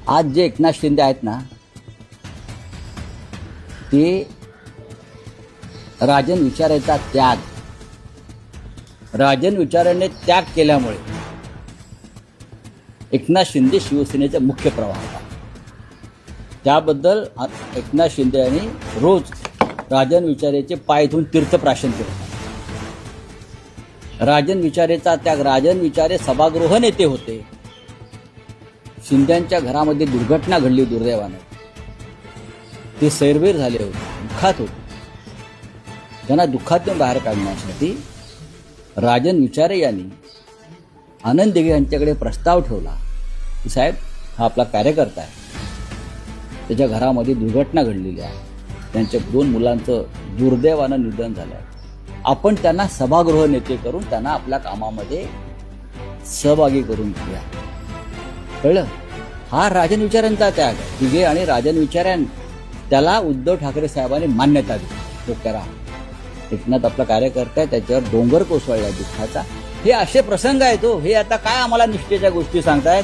आज जे एकनाथ शिंदे आहेत ना, ते राजन विचारेचा त्याग, राजन विचाराने त्याग केल्यामुळे एकनाथ शिंदे शिवसेनेचा मुख्य प्रवाह होता. त्याबद्दल एकनाथ शिंदे यांनी रोज राजन विचारेचे पाय धुवून तीर्थप्राशन केलं. राजन विचारेचा त्याग, राजन विचारे सभागृह नेते होते. शिंद्यांच्या घरामध्ये दुर्घटना घडली दुर्दैवानं. ते सैरवेर झाले होते, दुःखात होते. त्यांना दुःखातून बाहेर काढण्यासाठी राजन विचारे यांनी आनंद दिघे यांच्याकडे प्रस्ताव ठेवला की साहेब, हा आपला कार्यकर्ता आहे, त्याच्या घरामध्ये दुर्घटना घडलेली आहे, त्यांच्या 2 मुलांचं दुर्दैवानं निधन झालं आहे, आपण त्यांना सभागृह नेते करून त्यांना आपल्या कामामध्ये सहभागी करून घेऊया. कळलं? हा राजन विचारांचा त्याग आहे. दिघे आणि राजन विचाऱ्यां त्याला उद्धव ठाकरे साहेबांनी मान्यता दिली. डोक्याला एकनाथ आपला कार्यकर्ता आहे, त्याच्यावर डोंगर कोसळला दुःखाचा. हे असे प्रसंग आहेत. हे आता काय आम्हाला निष्ठेच्या गोष्टी सांगतायत.